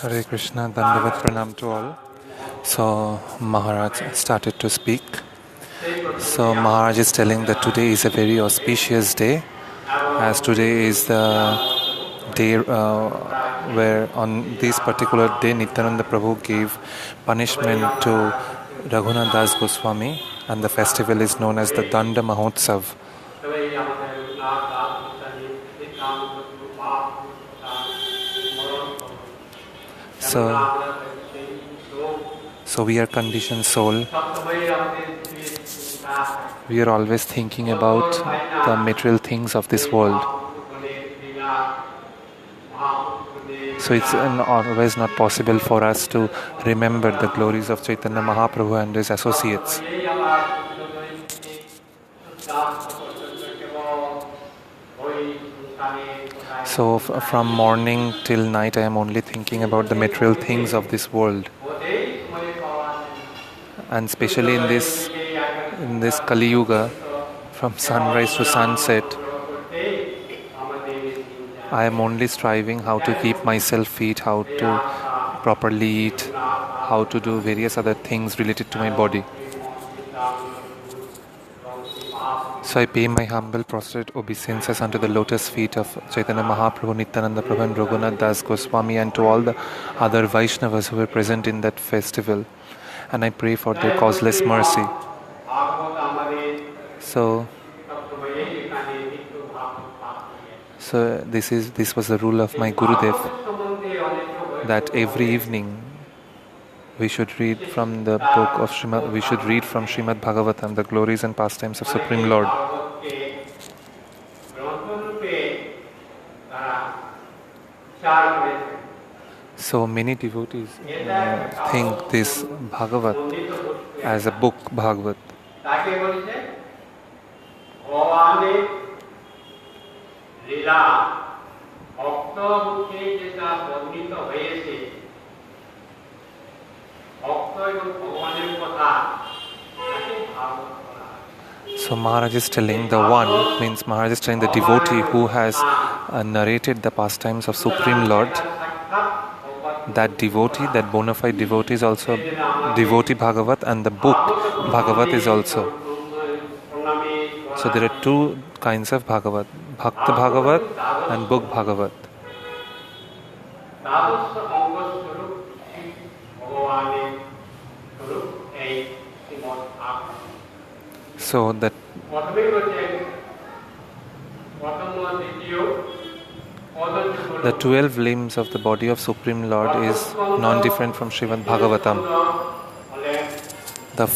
Hare Krishna, Dandavat Pranam to all. So Maharaj started to speak. So Maharaj is telling that today is a very auspicious day, as today is the day where on this particular day Nityananda Prabhu gave punishment to Raghunath Das Goswami, and the festival is known as the Danda Mahotsav. So we are conditioned soul. We are always thinking about the material things of this world. So it's always not possible for us to remember the glories of Chaitanya Mahaprabhu and his associates. So from morning till night I am only thinking about the material things of this world. And especially in this Kali Yuga, from sunrise to sunset, I am only striving how to keep myself fit, how to properly eat, how to do various other things related to my body. So I pay my humble prostrate obeisances unto the lotus feet of Chaitanya Mahaprabhu, Nityananda Prabhu and Raghunath Das Goswami, and to all the other Vaishnavas who were present in that festival. And I pray for their causeless mercy. So this was the rule of my Gurudev, that every evening we should read from the book of Srimad. We should read from Srimad Bhagavatam, the glories and pastimes of Supreme Lord. So many devotees think this Bhagavat as a book Bhagavat. So Maharaj is telling Maharaj is telling the devotee who has narrated the pastimes of Supreme Lord. That devotee, that bona fide devotee is also devotee Bhagavat, and the book Bhagavat is also. So there are two kinds of Bhagavat, Bhakta Bhagavat and book Bhagavat. So that the 12 limbs of the body of Supreme Lord is non-different from Srimad Bhagavatam. The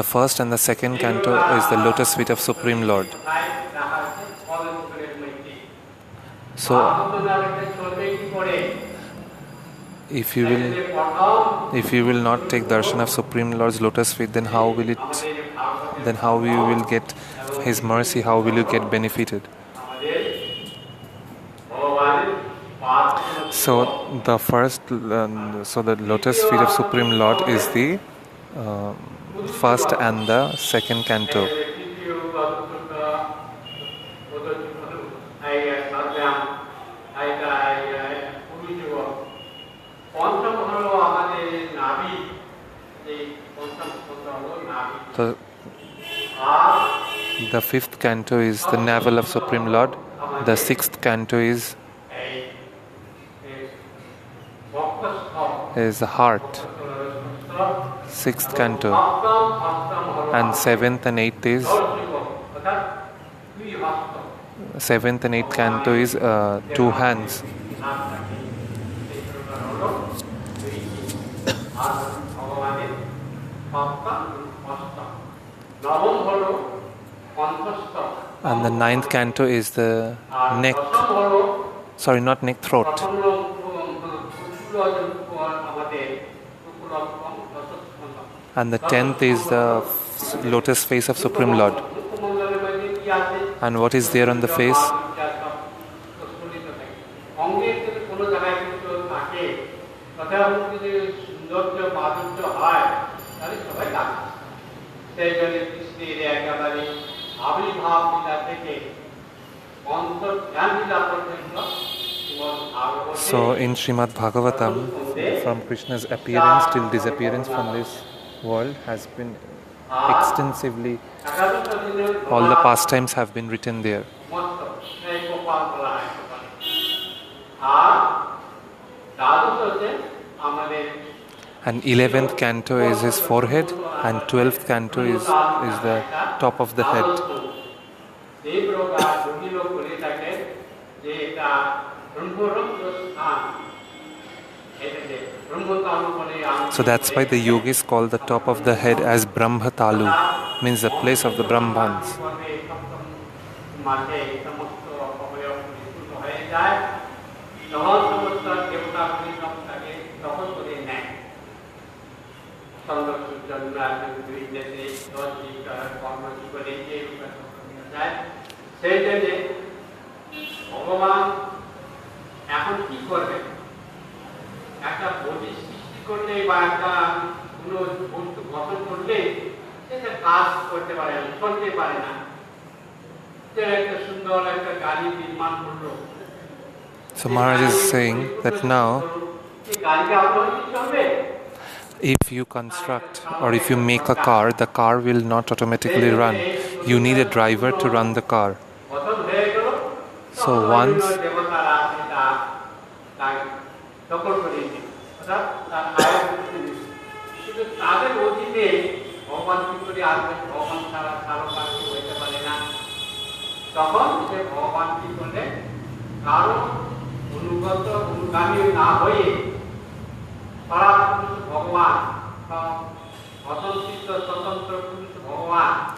first and the second canto is the lotus feet of Supreme Lord. So if you will not take darshan of Supreme Lord's lotus feet, then how you will get His mercy? How will you get benefited? So the lotus feet of Supreme Lord is the first and the second canto. So the fifth canto is the navel of Supreme Lord. The sixth canto is the heart. Sixth canto. And seventh and eighth canto is two hands. And the ninth canto is the neck. Sorry, not neck, throat. And the 10th is the lotus face of Supreme Lord. And what is there on the face? So in Srimad Bhagavatam, from Krishna's appearance till disappearance from this world has been extensively, all the pastimes have been written there. And 11th canto is his forehead, and 12th canto is the top of the head. So that's why the yogis call the top of the head as Brahmatalu, means the place of the Brahmans. So Maharaj is saying that now, if you construct or if you make a car, the car will not automatically run. You need a driver to run the car. So once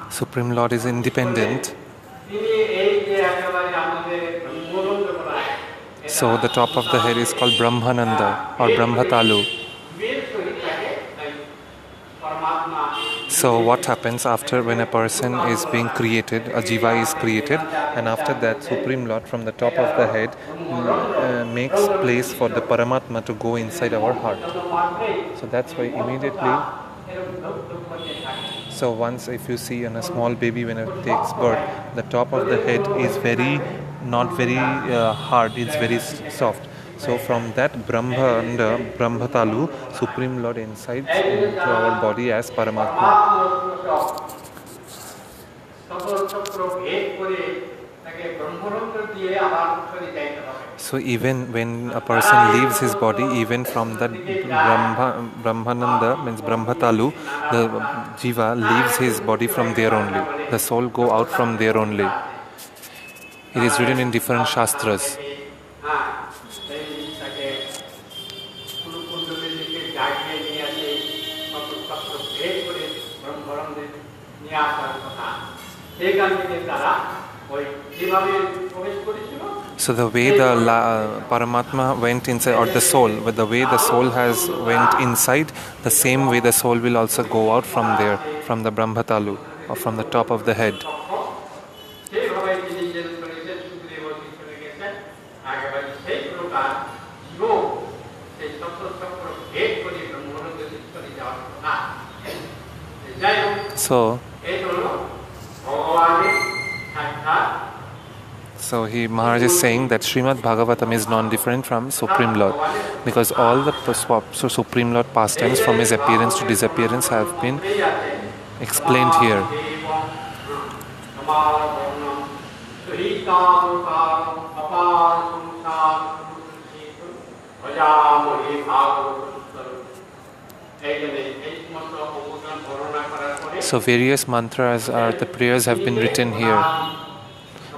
Supreme Lord is independent. So the top of the head is called Brahmananda or Brahmatalu. So what happens after when a person is being created, a jiva is created, and after that Supreme Lord from the top of the head makes place for the Paramatma to go inside our heart. So that's why immediately, so once if you see in a small baby when it takes birth, the top of the head is not very hard, it's very soft. So from that Brahmatalu, Supreme Lord incides into our body as Paramatma. So even when a person leaves his body, even from that Brahmananda, means Brahmatalu, the jiva leaves his body from there only. The soul go out from there only. It is written in different shastras. So the way the Paramatma went inside, or the soul, but the way the soul has went inside, the same way the soul will also go out from there, from the Brahmatalu, or from the top of the head. So Maharaj is saying that Srimad Bhagavatam is non-different from Supreme Lord, because all the Supreme Lord pastimes from his appearance to disappearance have been explained here. So various mantras or the prayers have been written here.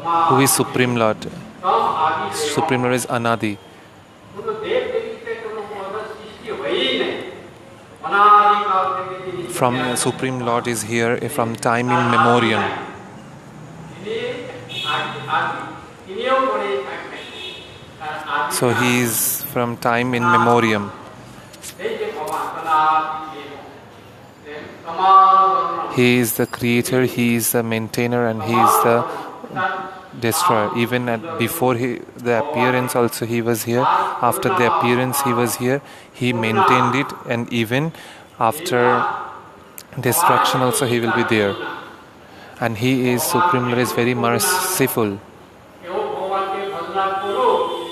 Who is Supreme Lord? Supreme Lord is Anadi. From Supreme Lord is here from time immemorial. So he is from time in memoriam. He is the creator, he is the maintainer, and he is the destroyer. Even before the appearance also he was here. After the appearance he was here. He maintained it, and even after destruction also he will be there. And he is Supreme Lord, is very merciful.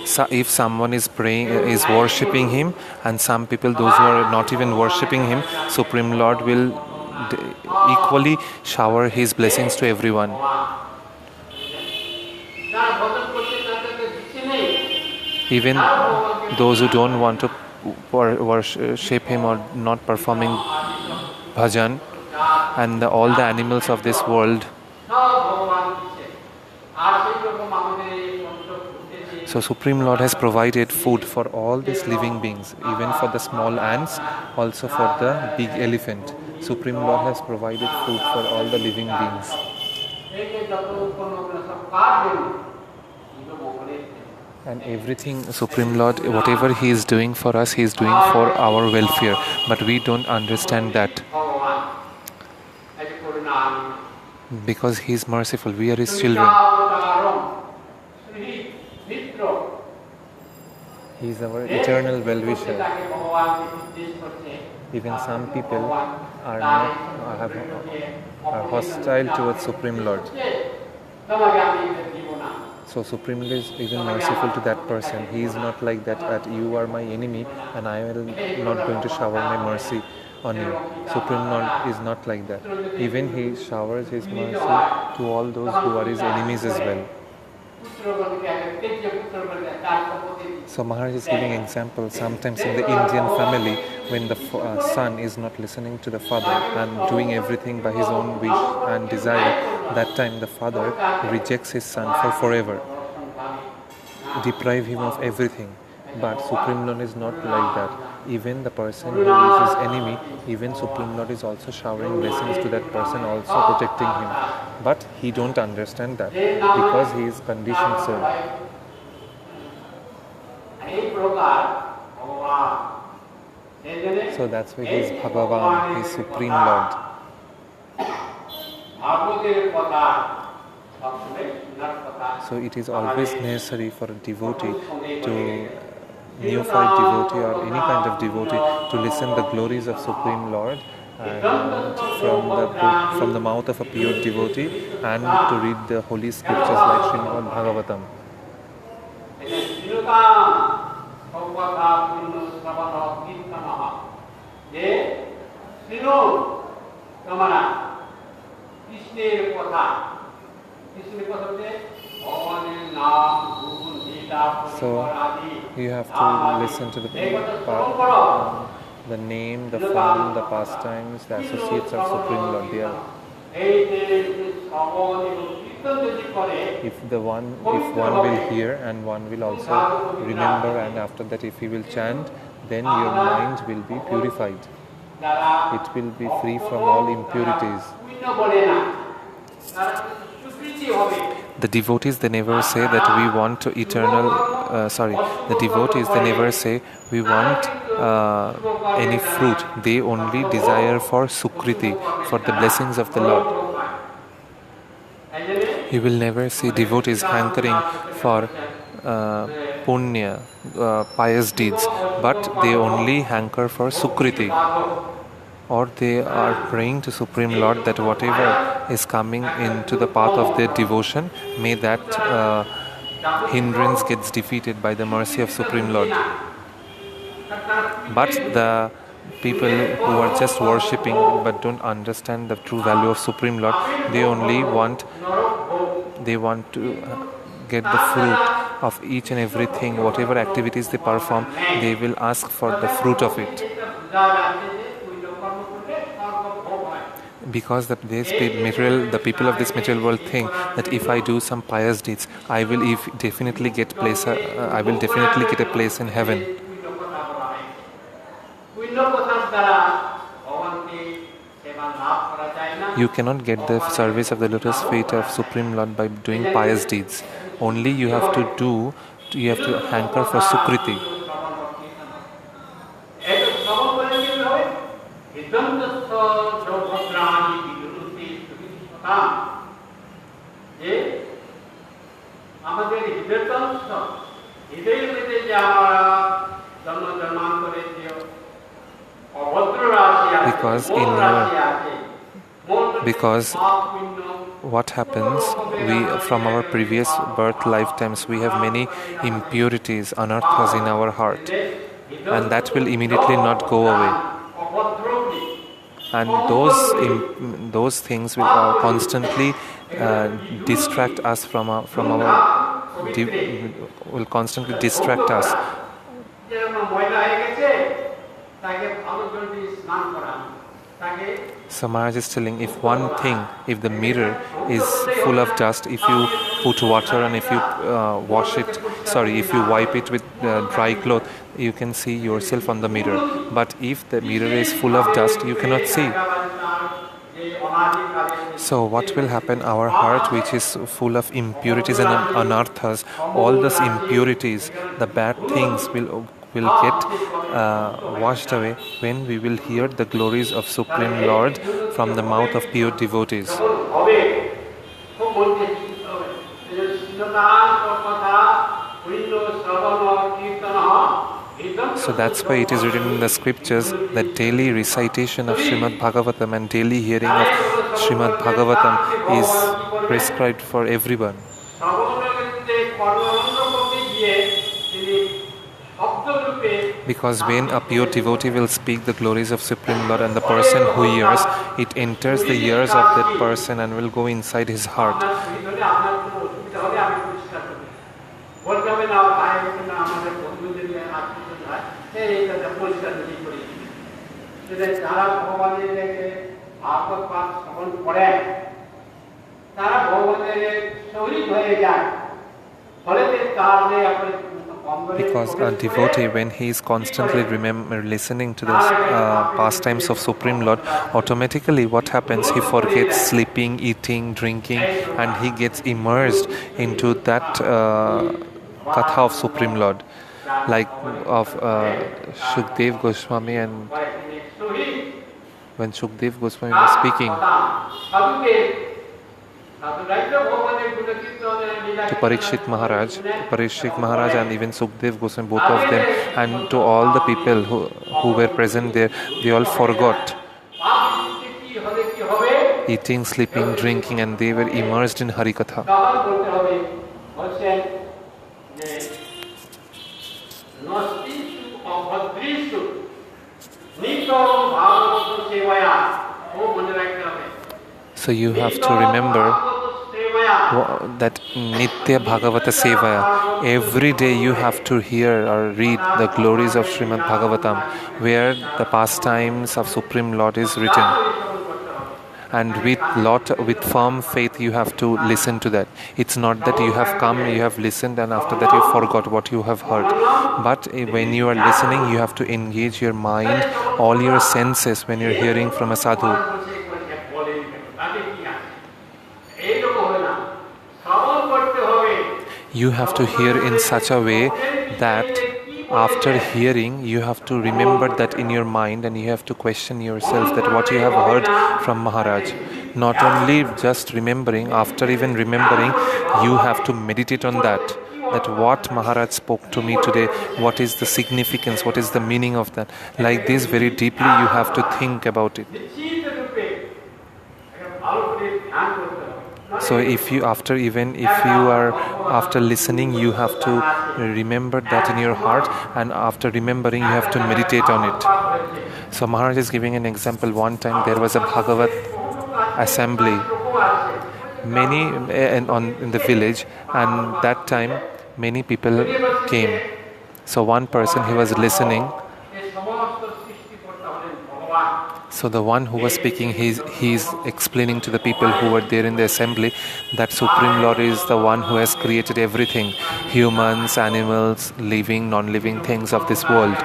So if someone is praying, is worshipping him, and some people, those who are not even worshipping him, Supreme Lord will equally shower his blessings to everyone. Even those who don't want to worship him or not performing bhajan, and all the animals of this world. So Supreme Lord has provided food for all these living beings, even for the small ants, also for the big elephant. Supreme Lord has provided food for all the living beings. And everything, Supreme Lord, whatever He is doing for us, He is doing for our welfare. But we don't understand that. Because He is merciful, we are His children. He is our eternal well-wisher. Even some people are hostile towards Supreme Lord. So Supreme Lord is even merciful to that person. He is not like that you are my enemy and I will not going to shower my mercy on you. Supreme Lord is not like that. Even He showers His mercy to all those who are His enemies as well. So Maharaj is giving example. Sometimes in the Indian family, when the son is not listening to the father and doing everything by his own wish and desire, that time the father rejects his son for forever, deprive him of everything. But Supreme Lord is not like that. Even the person who is his enemy, even Supreme Lord is also showering blessings to that person, also protecting him. But he don't understand that because he is conditioned soul. So that's why he is Bhagavan, he is Supreme Lord. So it is always necessary for a devotee to neophyte devotee or any kind of devotee to listen the glories of Supreme Lord and from the mouth of a pure devotee, and to read the holy scriptures like Srimad Bhagavatam. So you have to listen to the name, the form, the pastimes, the associates of Supreme Lord. They are, if one will hear and one will also remember, and after that if he will chant, then your mind will be purified. It will be free from all impurities. The devotees, they never say that we want eternal, the devotees, they never say we want any fruit. They only desire for sukriti, for the blessings of the Lord. You will never see devotees hankering for punya, pious deeds, but they only hanker for sukriti. Or they are praying to Supreme Lord that whatever is coming into the path of their devotion, may that hindrance gets defeated by the mercy of Supreme Lord. But the people who are just worshipping but don't understand the true value of Supreme Lord, they only want to get the fruit of each and everything. Whatever activities they perform, they will ask for the fruit of it. Because the people of this material world think that if I do some pious deeds, I will definitely get a place in heaven. You cannot get the service of the lotus feet of Supreme Lord by doing pious deeds. Only you have to hanker for sukriti. Because what happens, we from our previous birth lifetimes we have many impurities, anarthas in our heart, and that will immediately not go away, and those things will constantly distract us will constantly distract us. So Maharaj is telling, if the mirror is full of dust, if you put water and if you if you wipe it with dry cloth, you can see yourself on the mirror. But if the mirror is full of dust, you cannot see. So what will happen? Our heart, which is full of impurities and anarthas, all those impurities, the bad things will get washed away when we will hear the glories of Supreme Lord from the mouth of pure devotees. So that's why it is written in the scriptures that daily recitation of Srimad Bhagavatam and daily hearing of Srimad Bhagavatam is prescribed for everyone. Because when a pure devotee will speak the glories of Supreme Lord, and the person who hears, it enters the ears of that person and will go inside his heart. Because a devotee, when he is constantly listening to the pastimes of Supreme Lord, automatically what happens? He forgets sleeping, eating, drinking, and he gets immersed into that katha of Supreme Lord, like of Shukdev Goswami, and when Shukdev Goswami was speaking to Parikshit Maharaj and even Sukdev Goswami, both of them, and to all the people who were present there, they all forgot eating, sleeping, drinking, and they were immersed in Harikatha. So you have to remember that Nitya Bhagavata Sevaya. Every day you have to hear or read the glories of Srimad Bhagavatam, where the pastimes of Supreme Lord is written. And with firm faith you have to listen to that. It's not that you have come, you have listened, and after that you forgot what you have heard. But when you are listening, you have to engage your mind, all your senses when you're hearing from a sadhu. You have to hear in such a way that after hearing, you have to remember that in your mind, and you have to question yourself that what you have heard from Maharaj. Not only just remembering, after even remembering, you have to meditate on that what Maharaj spoke to me today, what is the significance, what is the meaning of that. Like this, very deeply you have to think about it. So after listening, you have to remember that in your heart, and after remembering, you have to meditate on it. So Maharaj is giving an example. One time there was a Bhagavat assembly, many in the village, and that time many people came. So one person, he was listening. So the one who was speaking, he's explaining to the people who were there in the assembly that Supreme Lord is the one who has created everything, humans, animals, living, non-living things of this world.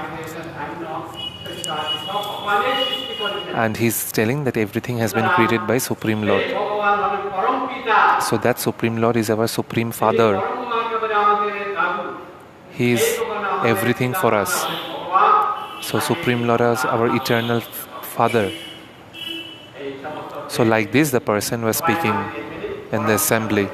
And he's telling that everything has been created by Supreme Lord. So that Supreme Lord is our Supreme Father. He is everything for us. So Supreme Lord is our eternal Father. So like this, the person was speaking in the assembly.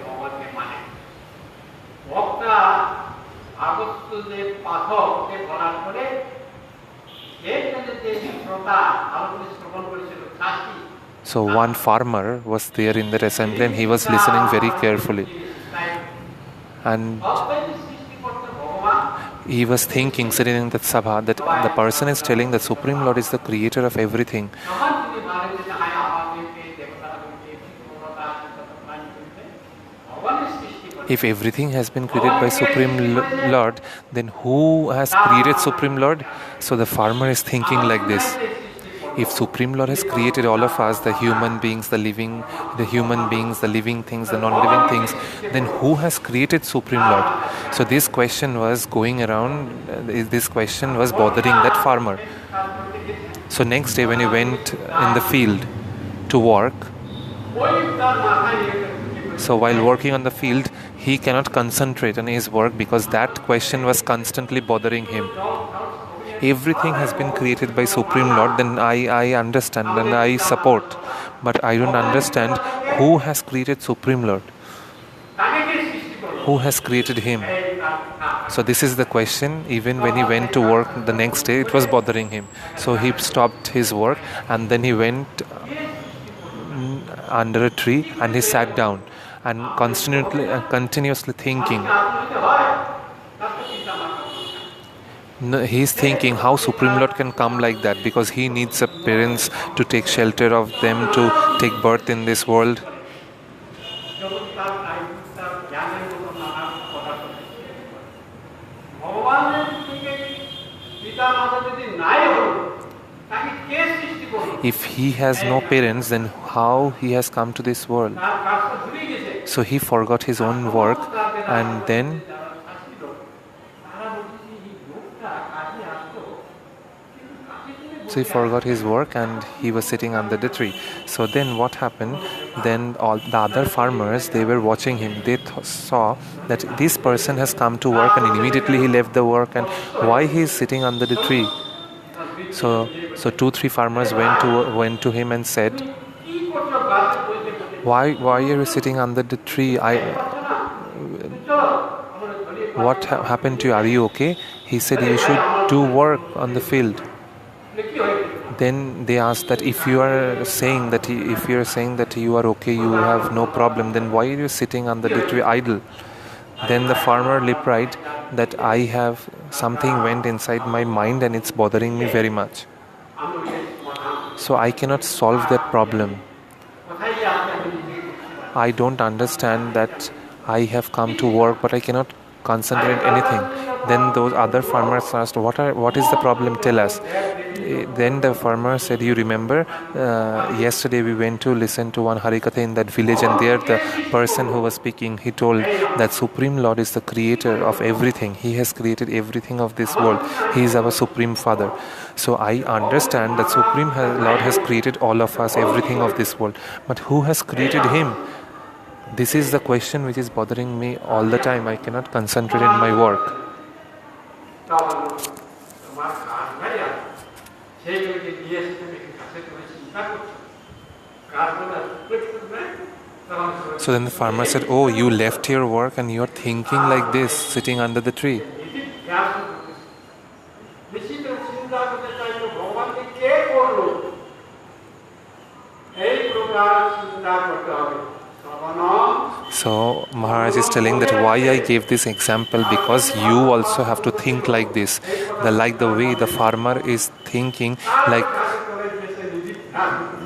So one farmer was there in that assembly and he was listening very carefully. And he was thinking, sitting in that sabha, that the person is telling that Supreme Lord is the creator of everything. If everything has been created by Supreme Lord, then who has created Supreme Lord? So the farmer is thinking like this. If Supreme Lord has created all of us, the human beings, the living things, the non-living things, then who has created Supreme Lord? So this question was going around, this question was bothering that farmer. So next day when he went in the field to work, so while working on the field, he cannot concentrate on his work because that question was constantly bothering him. Everything has been created by Supreme Lord, then I understand and I support. But I don't understand who has created Supreme Lord. Who has created him? So this is the question. Even when he went to work the next day, it was bothering him. So he stopped his work and then he went under a tree and he sat down and continuously thinking. No, he's thinking how Supreme Lord can come like that because he needs a parents to take shelter of them, to take birth in this world. If he has no parents, then how he has come to this world? So he forgot his own work and then he forgot his work and he was sitting under the tree. So then what happened? Then all the other farmers, they were watching him. They saw that this person has come to work and immediately he left the work, and why he is sitting under the tree. So 2-3 farmers went to him and said, why are you sitting under the tree? What happened to you? Are you okay? He said, you should do work on the field. Then they asked that if you are saying that you are okay, you have no problem, then why are you sitting under the tree idle? Then the farmer replied that I have something went inside my mind and it's bothering me very much. So I cannot solve that problem. I don't understand that I have come to work but I cannot concentrate anything. Then those other farmers asked, what is the problem? Tell us. Then the farmer said, you remember yesterday we went to listen to one Harikatha in that village, and there the person who was speaking, he told that Supreme Lord is the creator of everything. He has created everything of this world. He is our Supreme Father. So I understand that Supreme Lord has created all of us, everything of this world. But who has created him? This is the question which is bothering me all the time. I cannot concentrate in my work. So then the farmer said, oh, you left your work and you're thinking like this, sitting under the tree. So Maharaj is telling that why I gave this example, because you also have to think like this. Like the way the farmer is thinking, like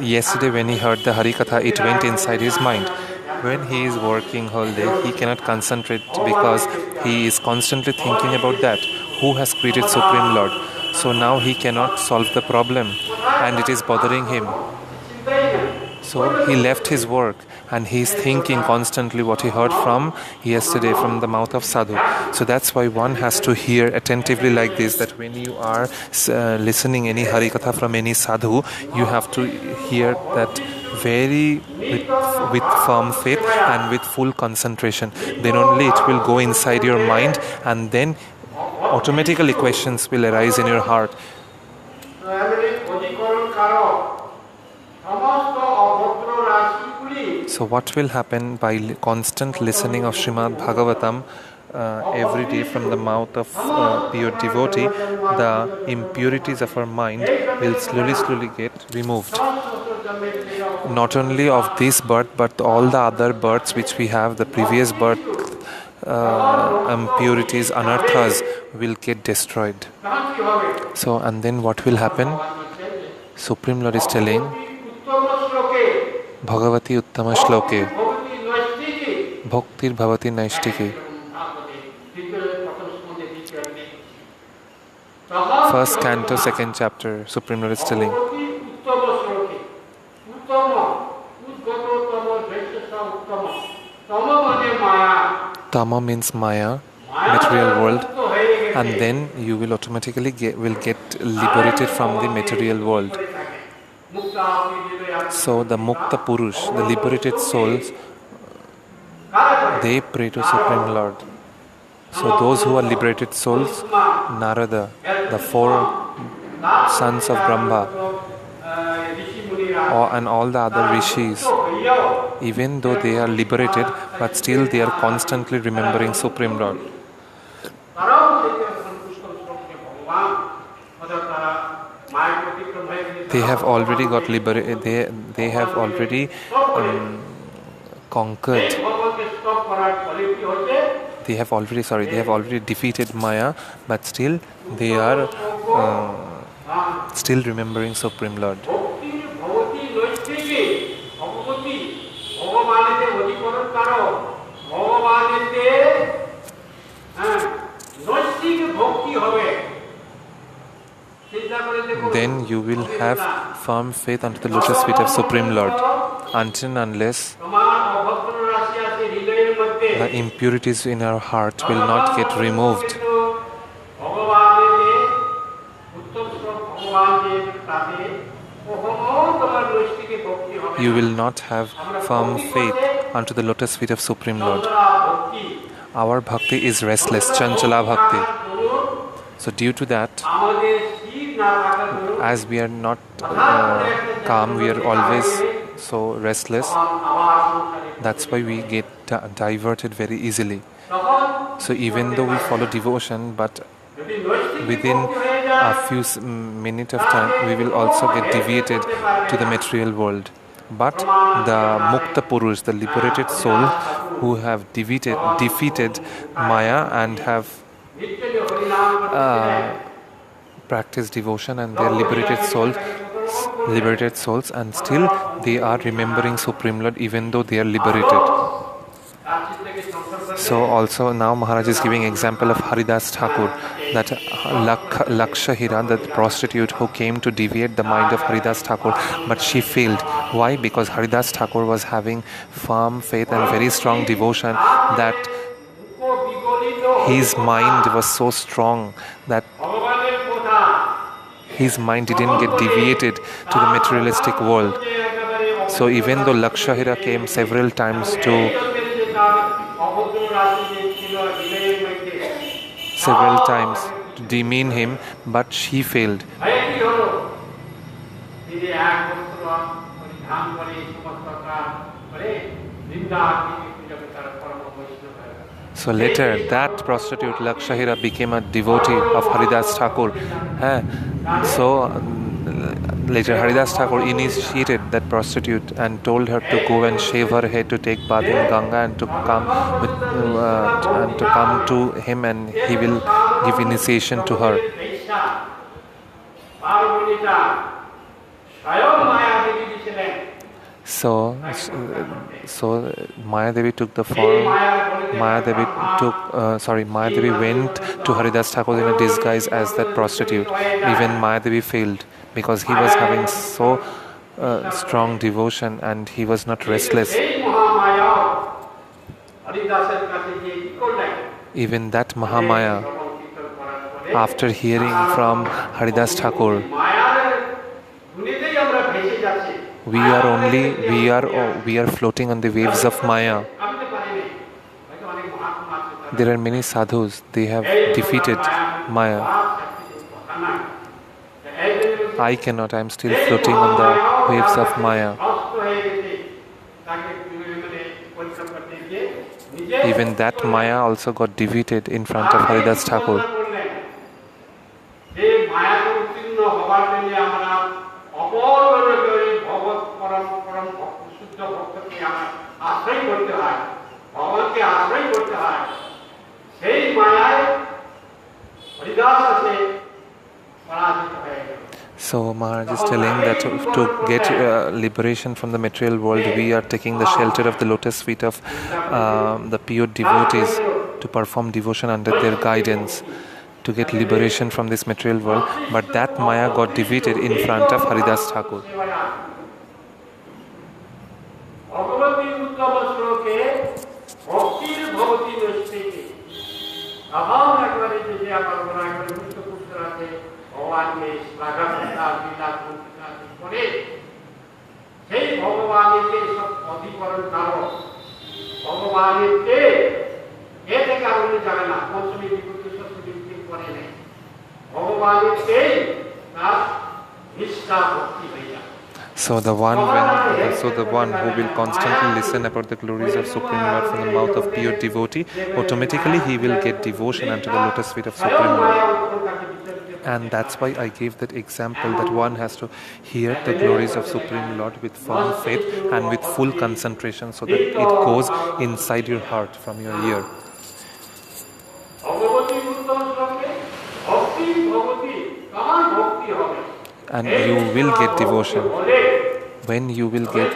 yesterday when he heard the Harikatha, it went inside his mind. When he is working whole day, he cannot concentrate because he is constantly thinking about that. Who has created Supreme Lord? So now he cannot solve the problem and it is bothering him. So he left his work and he is thinking constantly what he heard from yesterday from the mouth of sadhu. So that's why one has to hear attentively like this, that when you are listening any harikatha from any sadhu, you have to hear that very with firm faith and with full concentration. Then only it will go inside your mind and then automatically questions will arise in your heart. So what will happen by constant listening of Srimad Bhagavatam every day from the mouth of pure devotee, the impurities of our mind will slowly get removed. not only of this birth, but all the other births which we have, the previous birth, impurities, anarthas will get destroyed. So, and then what will happen? Supreme Lord is telling, Bhagavati Uttama Shloke, Bhaktir Bhavati Naishtike. First canto, second chapter, Supreme Lord is telling. Tama means Maya, material world, and then you will automatically get liberated from the material world. So the Mukta Purush, the liberated souls, they pray to Supreme Lord. So those who are liberated souls, Narada, the 4 sons of Brahma, and all the other rishis, even though they are liberated, but still they are constantly remembering Supreme Lord. They have already got liberated. They have already conquered. They have already defeated Maya, but still they are still remembering Supreme Lord. Then you will have firm faith unto the lotus feet of Supreme Lord, until and unless the impurities in our heart will not get removed. You will not have firm faith unto the lotus feet of Supreme Lord. Our bhakti is restless, chanchala bhakti. So due to that, as we are not calm, we are always so restless. That's why we get diverted very easily. So even though we follow devotion, but within a few minutes of time, we will also get deviated to the material world. But the Mukta Purush, the liberated soul, who have defeated Maya and have practiced devotion, and they are liberated souls, and still they are remembering Supreme Lord even though they are liberated. So also now Maharaj is giving example of Haridas Thakur, that Lakshahira, that prostitute who came to deviate the mind of Haridas Thakur, but she failed. Why? Because Haridas Thakur was having firm faith and very strong devotion, that his mind was so strong that his mind didn't get deviated to the materialistic world. So even though Lakshahira came several times to demean him, but she failed. So later, that prostitute Lakshahira became a devotee of Haridas Thakur. So later Haridas Thakur initiated that prostitute and told her to go and shave her head, to take bath in Ganga, and to come to him, and he will give initiation to her. So Maya Devi took the form. Maya Devi went to Haridas Thakur in a disguise as that prostitute. Even Maya Devi failed because he was having so strong devotion and he was not restless. Even that Mahamaya, after hearing from Haridas Thakur, we are floating on the waves of Maya. There are many sadhus, they have defeated Maya. I cannot, I am still floating on the waves of Maya. Even that Maya also got defeated in front of Haridas Thakur. So Maharaj is telling that to get liberation from the material world, we are taking the shelter of the lotus feet of the pure devotees to perform devotion under their guidance, to get liberation from this material world. But that Maya got defeated in front of Haridas Thakur. So the one who will constantly listen about the glories of Supreme Lord from the mouth of pure devotee, automatically he will get devotion unto the lotus feet of Supreme Lord. And that's why I gave that example that one has to hear the glories of Supreme Lord with firm faith and with full concentration, so that it goes inside your heart from your ear. And you will get devotion. When you will get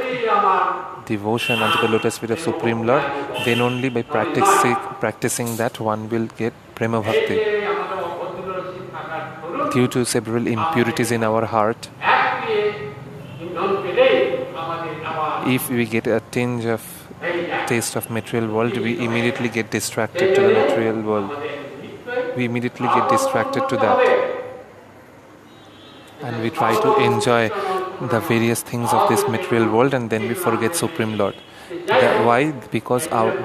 devotion unto the lotus feet of Supreme Lord, then only by practicing that one will get Prema Bhakti. Due to several impurities in our heart, if we get a tinge of taste of material world, we immediately get distracted to the material world. We immediately get distracted to that. And we try to enjoy the various things of this material world, and then we forget Supreme Lord. Why? Because our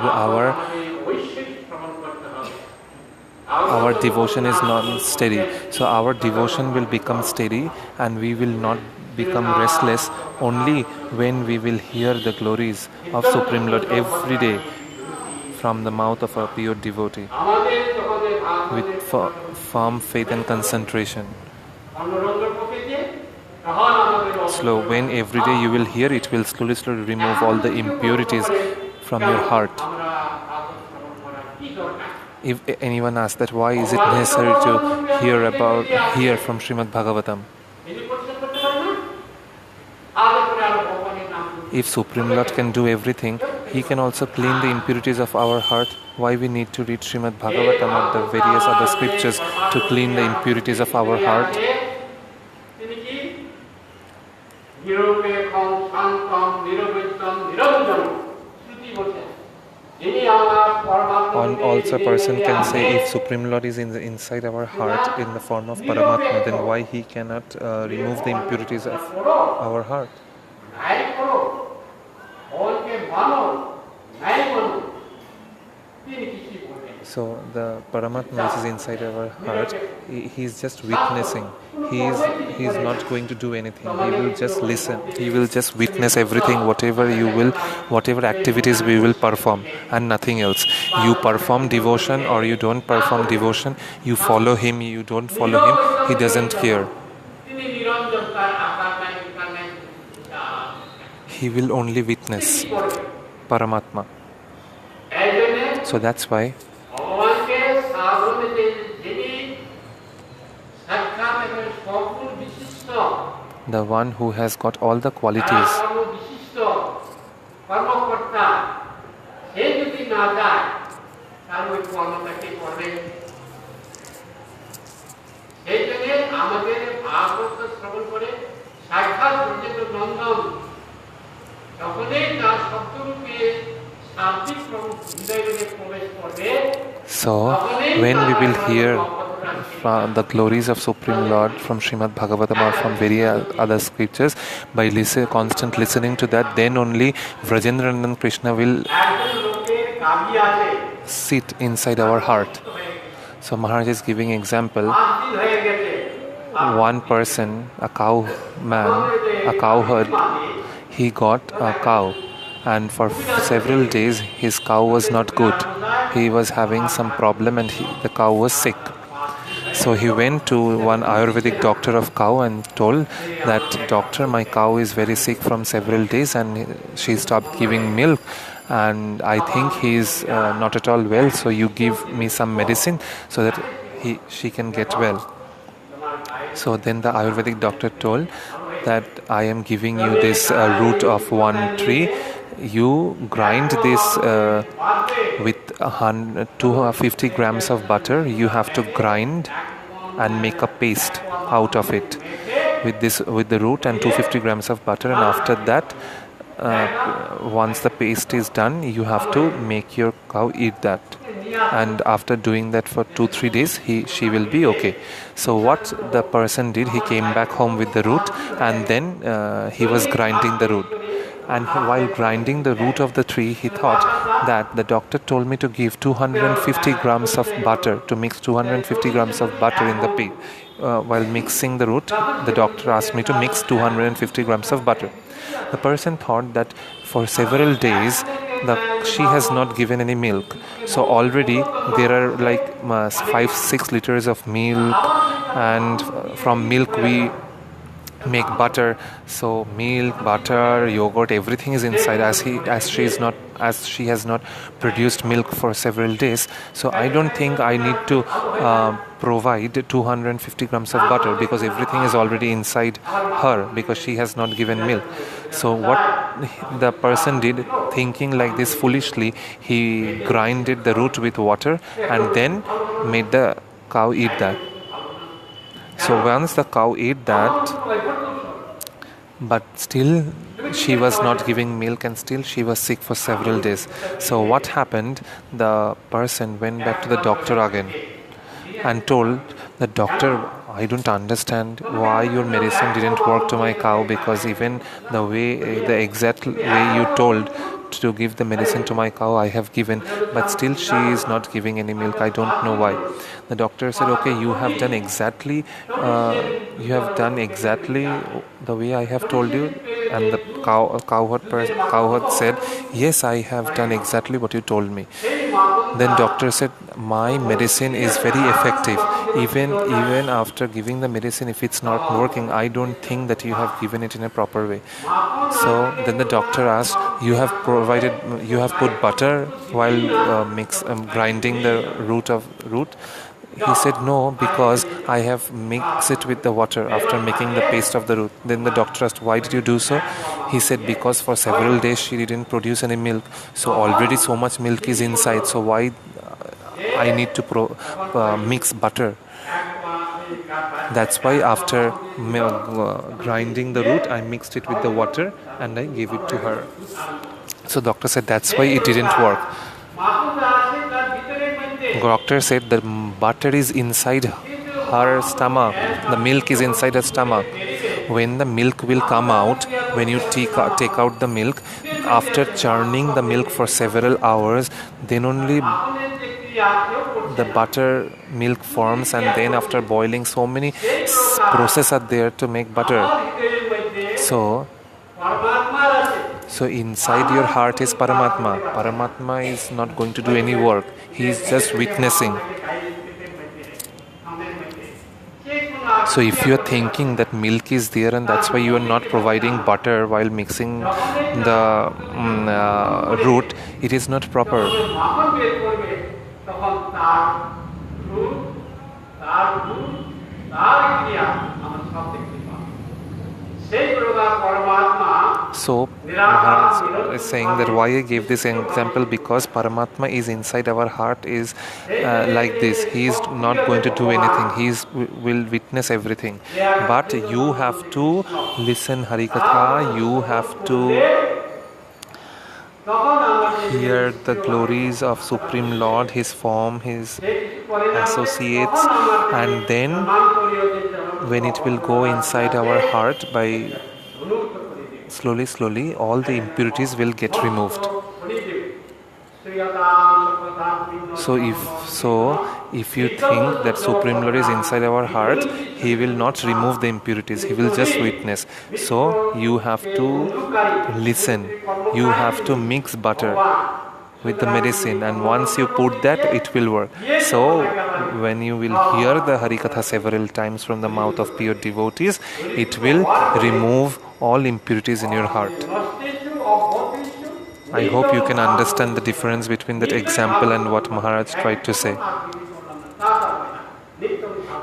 devotion is not steady. So our devotion will become steady, and we will not become restless only when we will hear the glories of Supreme Lord every day from the mouth of a pure devotee with firm faith and concentration. So when every day you will hear, it will slowly remove all the impurities from your heart. If anyone asks that why is it necessary to hear from Srimad Bhagavatam? If Supreme Lord can do everything, He can also clean the impurities of our heart. Why we need to read Srimad Bhagavatam or the various other scriptures to clean the impurities of our heart? Also, a person can say, if Supreme Lord is inside our heart in the form of Paramatma, then why He cannot remove the impurities of our heart? So the Paramatma which is inside our heart, he is just witnessing. He is not going to do anything. He will just listen. He will just witness everything, whatever activities we will perform, and nothing else. You perform devotion or you don't perform devotion, you follow Him, you don't follow Him, He doesn't care. He will only witness Paramatma. So that's why the one who has got all the qualities, so when we will hear from the glories of Supreme Lord from Srimad Bhagavatam or from various other scriptures, by constant listening to that, then only Vrajendranandan Krishna will sit inside our heart. So Maharaj is giving example. One person, a cowherd, he got a cow, and for several days his cow was not good. He was having some problem and the cow was sick. So he went to one Ayurvedic doctor of cow and told that, doctor, my cow is very sick from several days and she stopped giving milk and I think he is not at all well, so you give me some medicine so that she can get well. So then the Ayurvedic doctor told that I am giving you this root of one tree. You grind this with 250 grams of butter. You have to grind and make a paste out of it with the root and 250 grams of butter. And after that, once the paste is done, you have to make your cow eat that. And after doing that for 2-3 days, she will be okay. So what the person did, he came back home with the root, and then he was grinding the root. And while grinding the root of the tree, he thought that the doctor told me to give 250 grams of butter, to mix 250 grams of butter in the pea. While mixing the root, the doctor asked me to mix 250 grams of butter. The person thought that for several days she has not given any milk. So already there are like 5-6 liters of milk, and from milk we make butter. So milk, butter, yogurt, everything is inside, as she has not produced milk for several days. So I don't think I need to provide 250 grams of butter, because everything is already inside her, because she has not given milk. So what the person did, thinking like this foolishly, he grinded the root with water and then made the cow eat that. So once the cow ate that, but still she was not giving milk, and still she was sick for several days. So what happened? The person went back to the doctor again and told the doctor, I don't understand why your medicine didn't work to my cow, because even the exact way you told to give the medicine to my cow, I have given, but still she is not giving any milk. I don't know why. The doctor said, okay, you have done exactly the way I have told you. And the cowherd said, yes, I have done exactly what you told me. Then doctor said, my medicine is very effective. Even after giving the medicine, if it's not working, I don't think that you have given it in a proper way. So then the doctor asked, you have put butter while grinding the root? He said, no, because I have mixed it with the water after making the paste of the root. Then the doctor asked, why did you do so? He said, because for several days she didn't produce any milk. So already so much milk is inside. So why I need to mix butter? That's why after grinding the root, I mixed it with the water and I gave it to her. So doctor said, that's why it didn't work. Doctor said the butter is inside her stomach. The milk is inside her stomach. When the milk will come out, when you take out the milk, after churning the milk for several hours, then only the butter milk forms, and then after boiling, so many processes are there to make butter. So inside your heart is Paramatma. Paramatma is not going to do any work. He is just witnessing. So if you are thinking that milk is there and that's why you are not providing butter while mixing the root, it is not proper. So Maharaj is saying that why I gave this example, because Paramatma is inside our heart, is like this. He is not going to do anything. He will witness everything. But you have to listen Harikatha. You have to hear the glories of Supreme Lord, His form, His associates, and then when it will go inside our heart, by slowly, all the impurities will get removed. So if you think that Supreme Lord is inside our heart, He will not remove the impurities. He will just witness. So you have to listen. You have to mix butter with the medicine, and once you put that, it will work. So when you will hear the Harikatha several times from the mouth of pure devotees, it will remove all impurities in your heart. I hope you can understand the difference between that example and what Maharaj tried to say.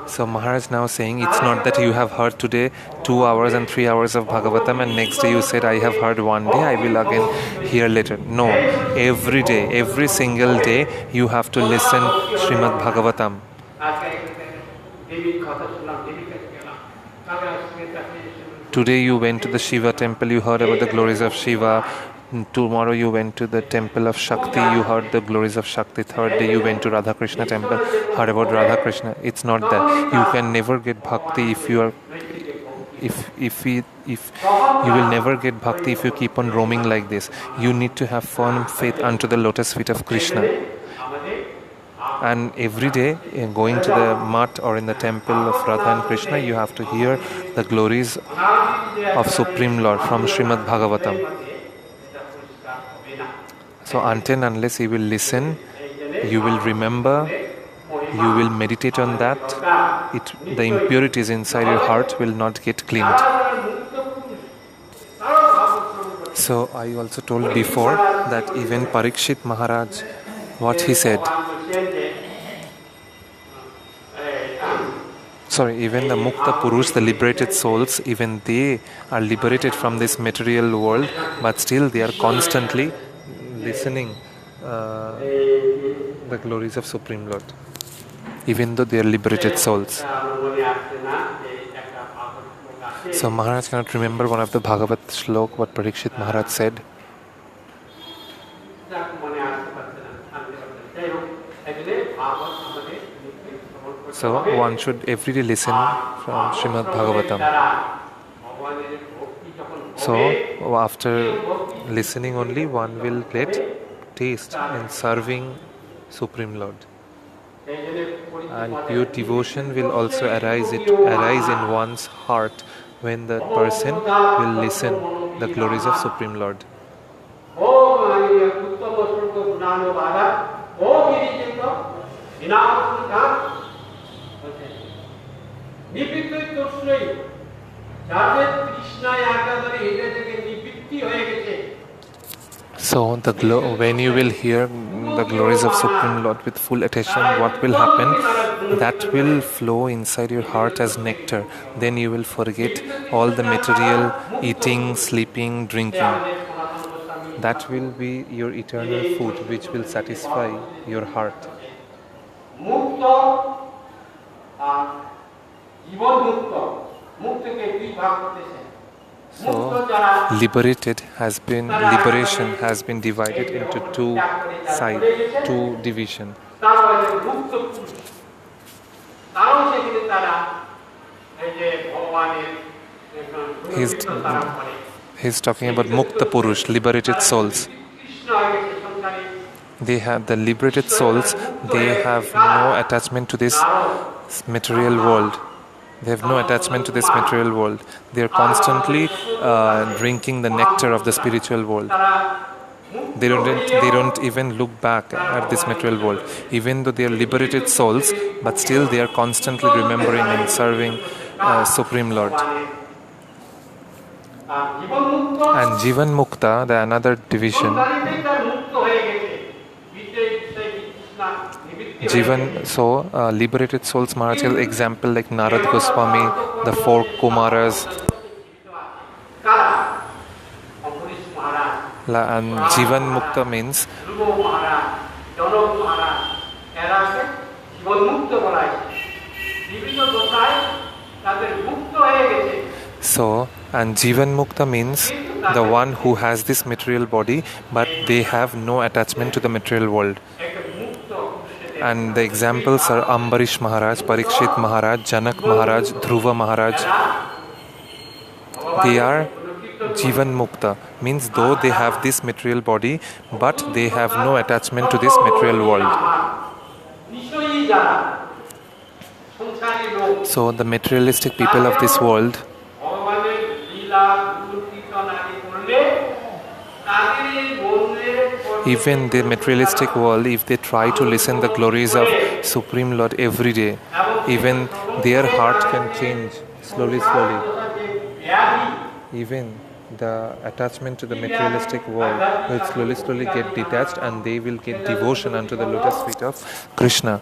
So Maharaj now saying, it's not that you have heard today 2 hours and 3 hours of Bhagavatam and next day you said, I have heard one day, I will again hear later. No, every day, every single day you have to listen Srimad Bhagavatam. Today you went to the Shiva temple, you heard about the glories of Shiva. Tomorrow you went to the temple of Shakti, you heard the glories of Shakti. Third day you went to Radha Krishna temple, heard about Radha Krishna. It's not that. You can never get bhakti if you will never get bhakti if you keep on roaming like this. You need to have firm faith unto the lotus feet of Krishna. And every day, going to the mat or in the temple of Radha and Krishna, you have to hear the glories of Supreme Lord from Srimad Bhagavatam. So until and unless you will listen, you will remember, you will meditate on that, the impurities inside your heart will not get cleaned. So I also told before that even Parikshit Maharaj, what he said, even the Mukta Purush, the liberated souls, even they are liberated from this material world, but still they are constantly listening the glories of Supreme Lord, even though they are liberated souls. So Maharaj cannot remember one of the Bhagavat shlok, what Parikshit Maharaj said. So one should every day listen from Srimad Bhagavatam. So after listening only, one will get taste in serving Supreme Lord. And pure devotion will also arise in one's heart when the person will listen the glories of Supreme Lord. So when you will hear the glories of Supreme Lord with full attention, what will happen? That will flow inside your heart as nectar. Then you will forget all the material, eating, sleeping, drinking. That will be your eternal food, which will satisfy your heart. So, liberation has been divided into two divisions. He's talking about Mukta Purush, liberated souls. They have the liberated souls, they have no attachment to this material world. They have no attachment to this material world. They are constantly drinking the nectar of the spiritual world. They don't even look back at this material world. Even though they are liberated souls, but still they are constantly remembering and serving Supreme Lord. And Jivan Mukta, the another division. Liberated souls, Maharaj, example like Narad Goswami, the 4 Kumaras, and Jivan Mukta means and Jivan Mukta means the one who has this material body, but they have no attachment to the material world. And the examples are Ambarish Maharaj, Parikshit Maharaj, Janak Maharaj, Dhruva Maharaj. They are Jivan Mukta, means though they have this material body, but they have no attachment to this material world. So the materialistic people of this world, even the materialistic world, if they try to listen the glories of Supreme Lord every day, even their heart can change slowly. Even the attachment to the materialistic world will slowly get detached, and they will get devotion unto the lotus feet of Krishna.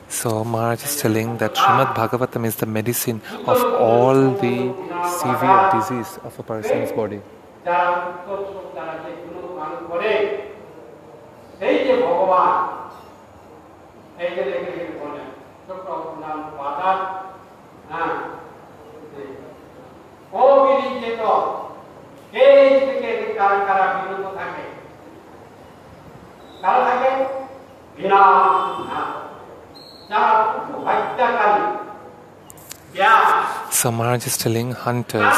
So Maharaj is telling that Srimad Bhagavatam is the medicine of all the severe disease of a person's body. So Maharaj is telling hunters,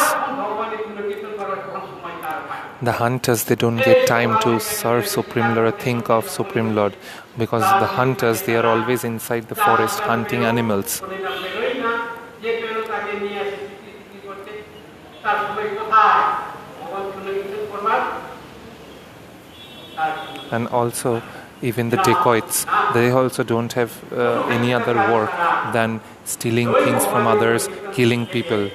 the hunters, they don't get time to serve Supreme Lord or think of Supreme Lord, because the hunters, they are always inside the forest hunting animals. And also even the dacoits, they also don't have any other work than stealing things from others, killing people.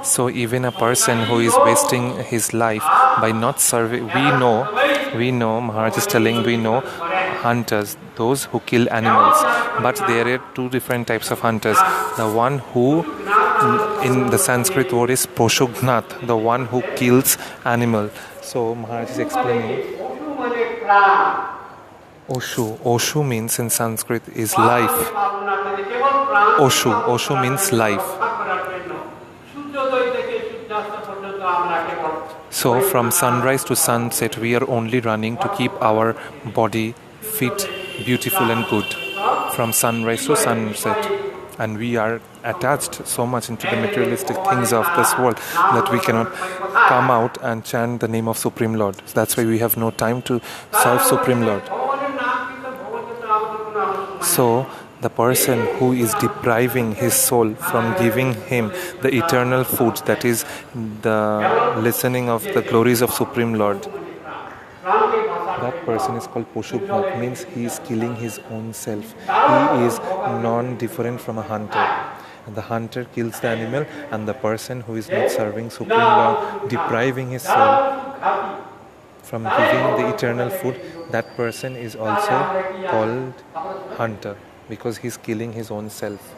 So even a person who is wasting his life by not serving, we know, Maharaj is telling, we know hunters, those who kill animals. But there are two different types of hunters. The one who, in the Sanskrit word is Poshugnath, the one who kills animal. So Maharaj is explaining, Oshu means in Sanskrit is life. Oshu means life. So from sunrise to sunset, we are only running to keep our body fit, beautiful and good. From sunrise to sunset. And we are attached so much into the materialistic things of this world that we cannot come out and chant the name of Supreme Lord. So that's why we have no time to serve Supreme Lord. So the person who is depriving his soul from giving him the eternal food, that is the listening of the glories of Supreme Lord, that person is called Poshugnath, means he is killing his own self. He is non-different from a hunter. The hunter kills the animal, and the person who is not serving Supreme Lord, depriving his soul from giving the eternal food, that person is also called hunter, because he is killing his own self.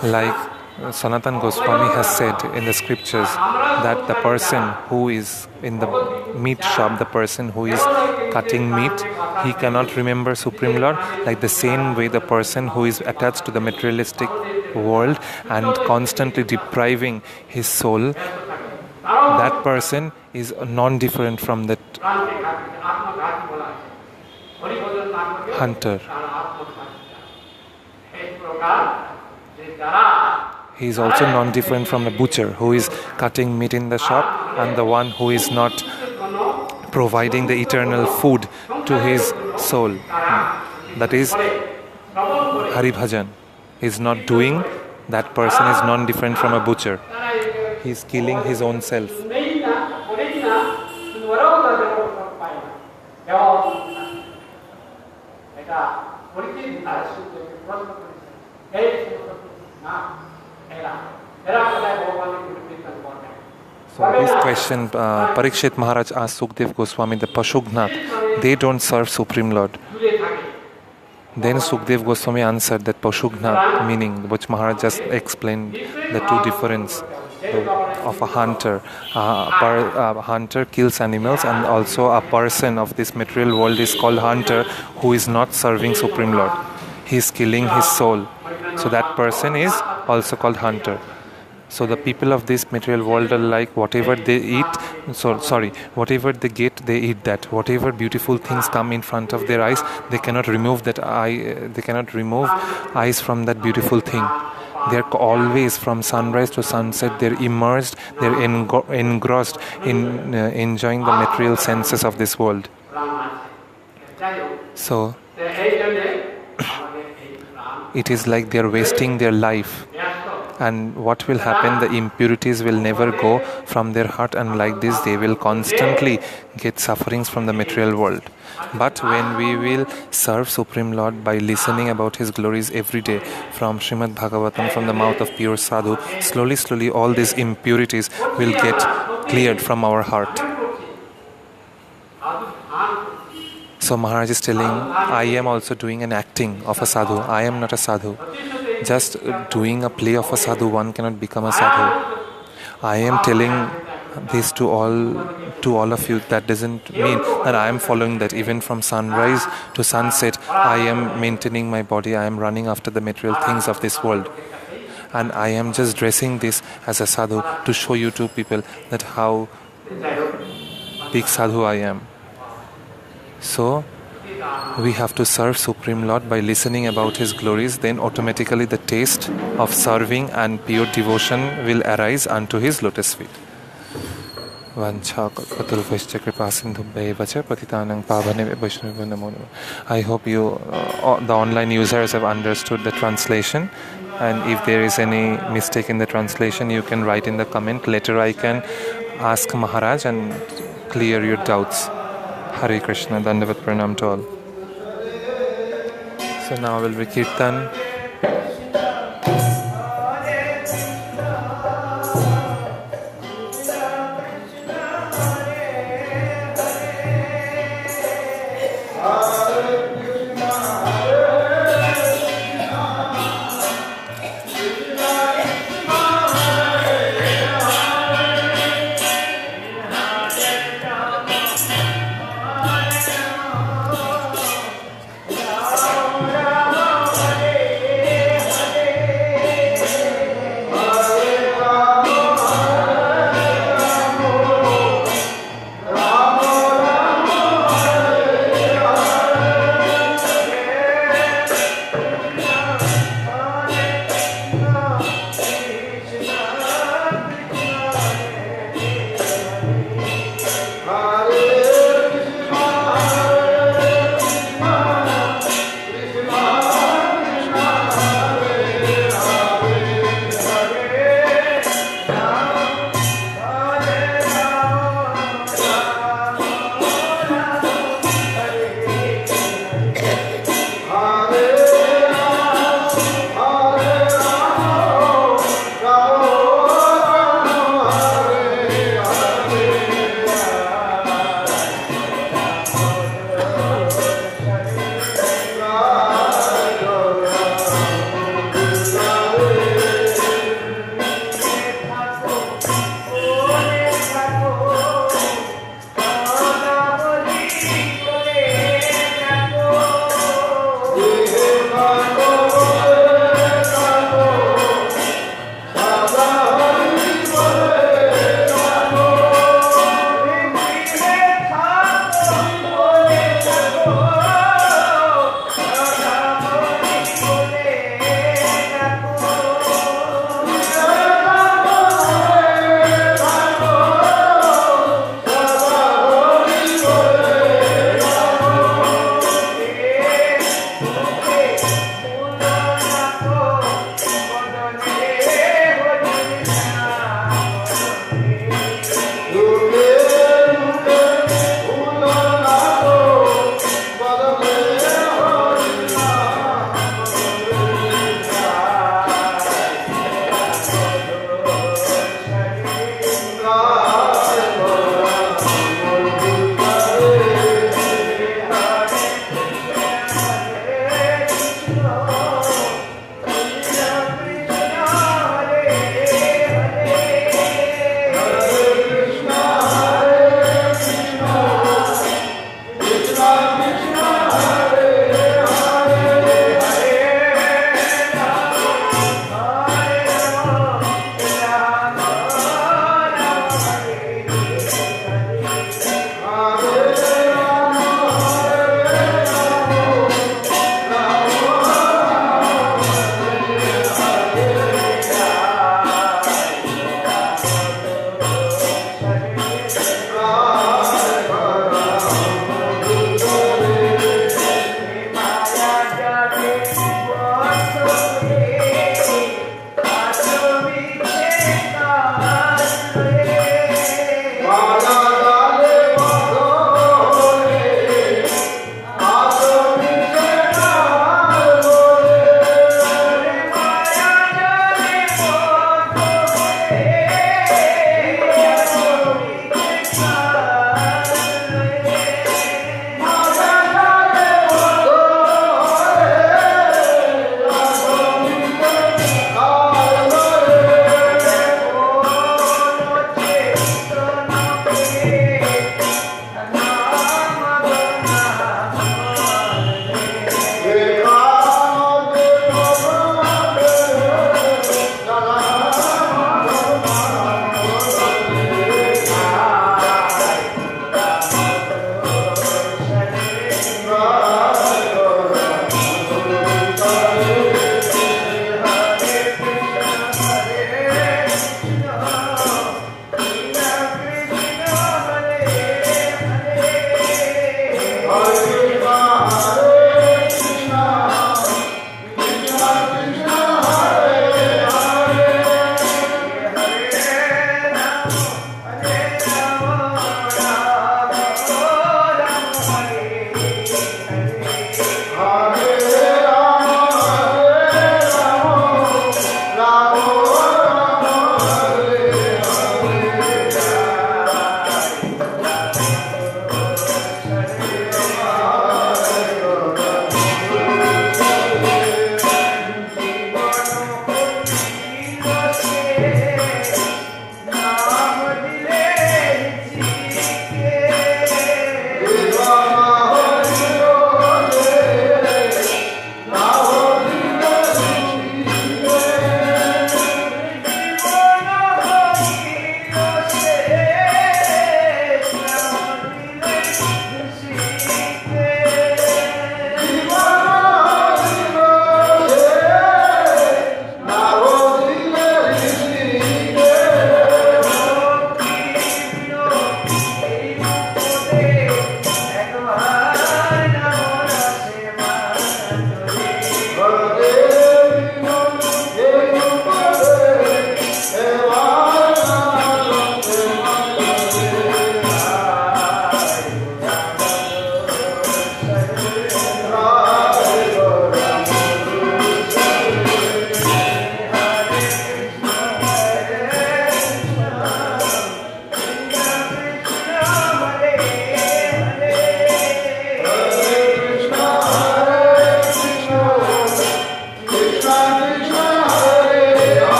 Like Sanatana Goswami has said in the scriptures, that the person who is in the meat shop, the person who is cutting meat, he cannot remember Supreme Lord. Like the same way, the person who is attached to the materialistic world and constantly depriving his soul, that person is non-different from that hunter. He is also non-different from the butcher who is cutting meat in the shop, and the one who is not providing the eternal food to his soul. That is Hari Bhajan. He is not doing, that person is non-different from a butcher. He is killing his own self. So this question, Parikshit Maharaj asked Sukdev Goswami, the Poshugnath, they don't serve Supreme Lord. Then Sukdev Goswami answered that Poshugnath, meaning, which Maharaj just explained, the two difference of a hunter. A hunter kills animals, and also a person of this material world is called hunter, who is not serving Supreme Lord. He is killing his soul. So that person is also called hunter. So the people of this material world are like whatever they eat, whatever they get, they eat that. Whatever beautiful things come in front of their eyes, they cannot remove that eye. They cannot remove eyes from that beautiful thing. They're always from sunrise to sunset. They're immersed. They're engrossed in enjoying the material senses of this world. So it is like they're wasting their life. And what will happen? The impurities will never go from their heart, and like this they will constantly get sufferings from the material world. But when we will serve Supreme Lord by listening about His glories every day from Srimad Bhagavatam, from the mouth of pure sadhu, slowly all these impurities will get cleared from our heart. So Maharaj is telling, I am also doing an acting of a sadhu. I am not a sadhu. Just doing a play of a sadhu, one cannot become a sadhu. I am telling this to all of you. That doesn't mean that I am following that. Even from sunrise to sunset, I am maintaining my body. I am running after the material things of this world. And I am just dressing this as a sadhu to show you to people that how big sadhu I am. So we have to serve Supreme Lord by listening about His glories. Then automatically the taste of serving and pure devotion will arise unto His lotus feet. I hope you, the online users, have understood the translation. And if there is any mistake in the translation, you can write in the comment. Later I can ask Maharaj and clear your doubts. Hare Krishna, Dandavat Pranam to all. So now will be Kirtan.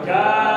Jai